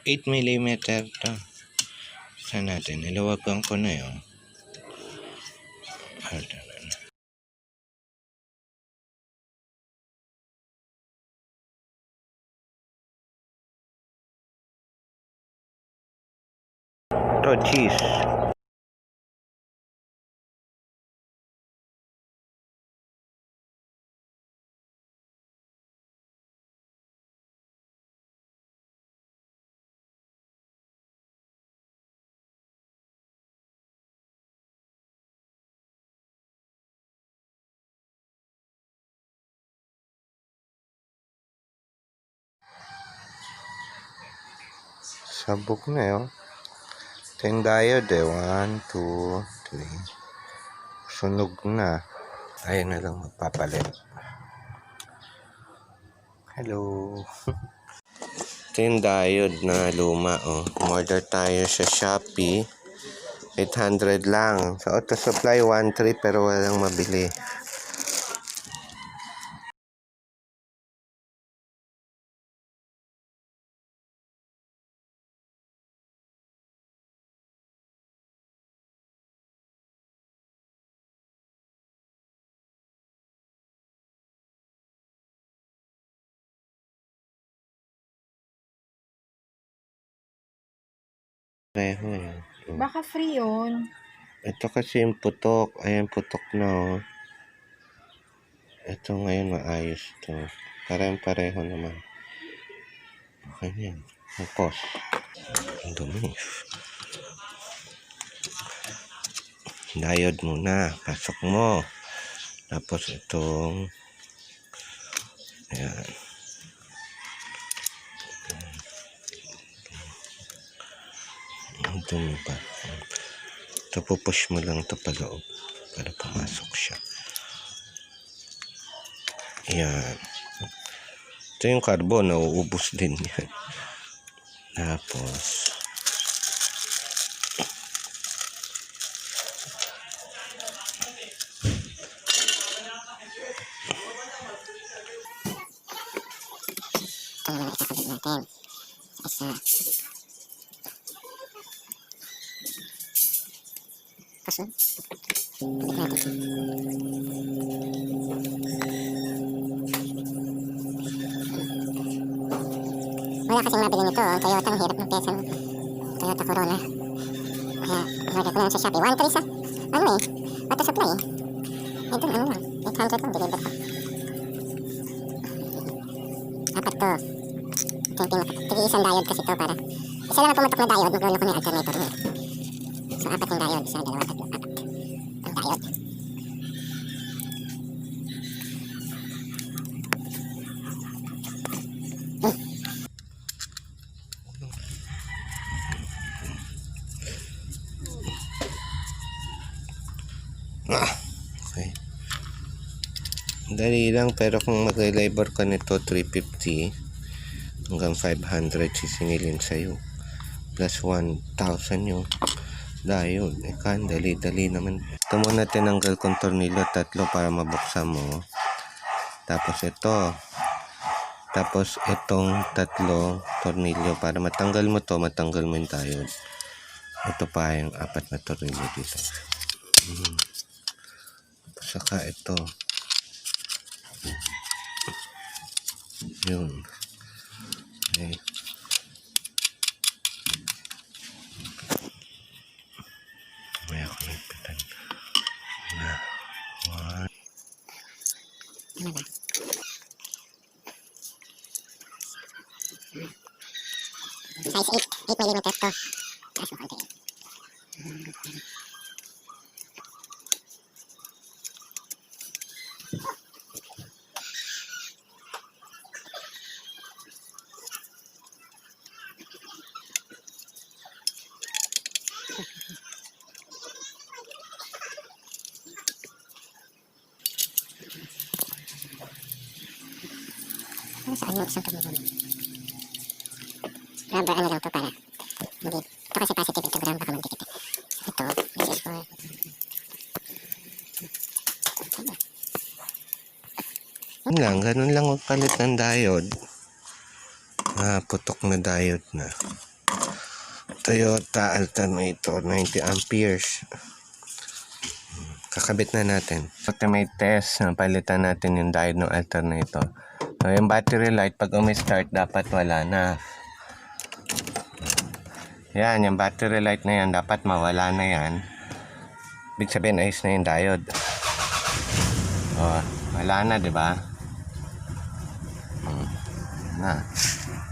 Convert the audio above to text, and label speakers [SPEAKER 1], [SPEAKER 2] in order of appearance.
[SPEAKER 1] 8mm to. Saan natin? Ilawagan ko na yun. Ito, cheese. Sabog na yun. Ito yung diode eh. 1, 2, 3. Sunog na. Ayun na lang magpapalit. Hello. Ito yung diode na luma. Oh. Order tayo sa Shopee. 800 lang. Sa auto supply 1.3 pero walang mabili. Pareho eh.
[SPEAKER 2] Baka free yun.
[SPEAKER 1] Ito kasi yung putok. Ayan, putok na oh. Ito ngayon maayos to. Pareho naman. Okay na yan. Focus. Ang dumi. Diode muna. Pasok mo. Tapos itong ayan. Ang dumi pa. Ito pupush mo lang ito paloob para pumasok siya. Ayan. Ito yung carbon. Nauubos din yan. Tapos
[SPEAKER 2] Natin. Isa. Kaso? Wala kasing mabili nito. Toyota, ang hirap ng pesa. Toyota Corona. Kaya, order ko lang sa Shopee. 1.3 sa, ano eh, auto supply eh. Ito, ano lang, 800 lang, deliver ko. Apat to. Ito yung pinaka, tig-iisang diode kasi to para, isa lang ang pumatok na diode, mag-roll ko na yung alternator niya. So, apat yung diode, isa, dalawa, tatlo, apat. Ang diode.
[SPEAKER 1] okay. Dali lang, pero kung mag-labor ka nito 350 hanggang 500 sisingilin sa'yo. Plus 1,000 yung diode. Kan, dali naman. Ito muna tinanggal kong tornilyo 3 para mabuksan mo. Tapos ito. Tapos itong 3 tornilyo para matanggal mo to, matanggal mo yung diode. Ito pa yung 4 na tornilyo dito. Saka ito. Yun. Okay. May ako nagpitan. Na. 1.
[SPEAKER 2] Ano ba? Size 8mm to. Taas mo konti. Saan yung isang tornilyo? Rubber ano lang to para hindi. Ito kasi positive, ito ground, baka magdikit. Ito, this is for...
[SPEAKER 1] Ganun lang magpalit ng diode. Putok na diode na. Toyota Alternator 90 amperes. Kakabit na natin. Ultimate test, palitan natin yung diode ng alternator. So, yung battery light, pag umi-start, dapat wala na. Yan, yung battery light na yan, dapat mawala na yan. Ibig sabihin, ayos na yung diode. O, wala na, di ba? Na.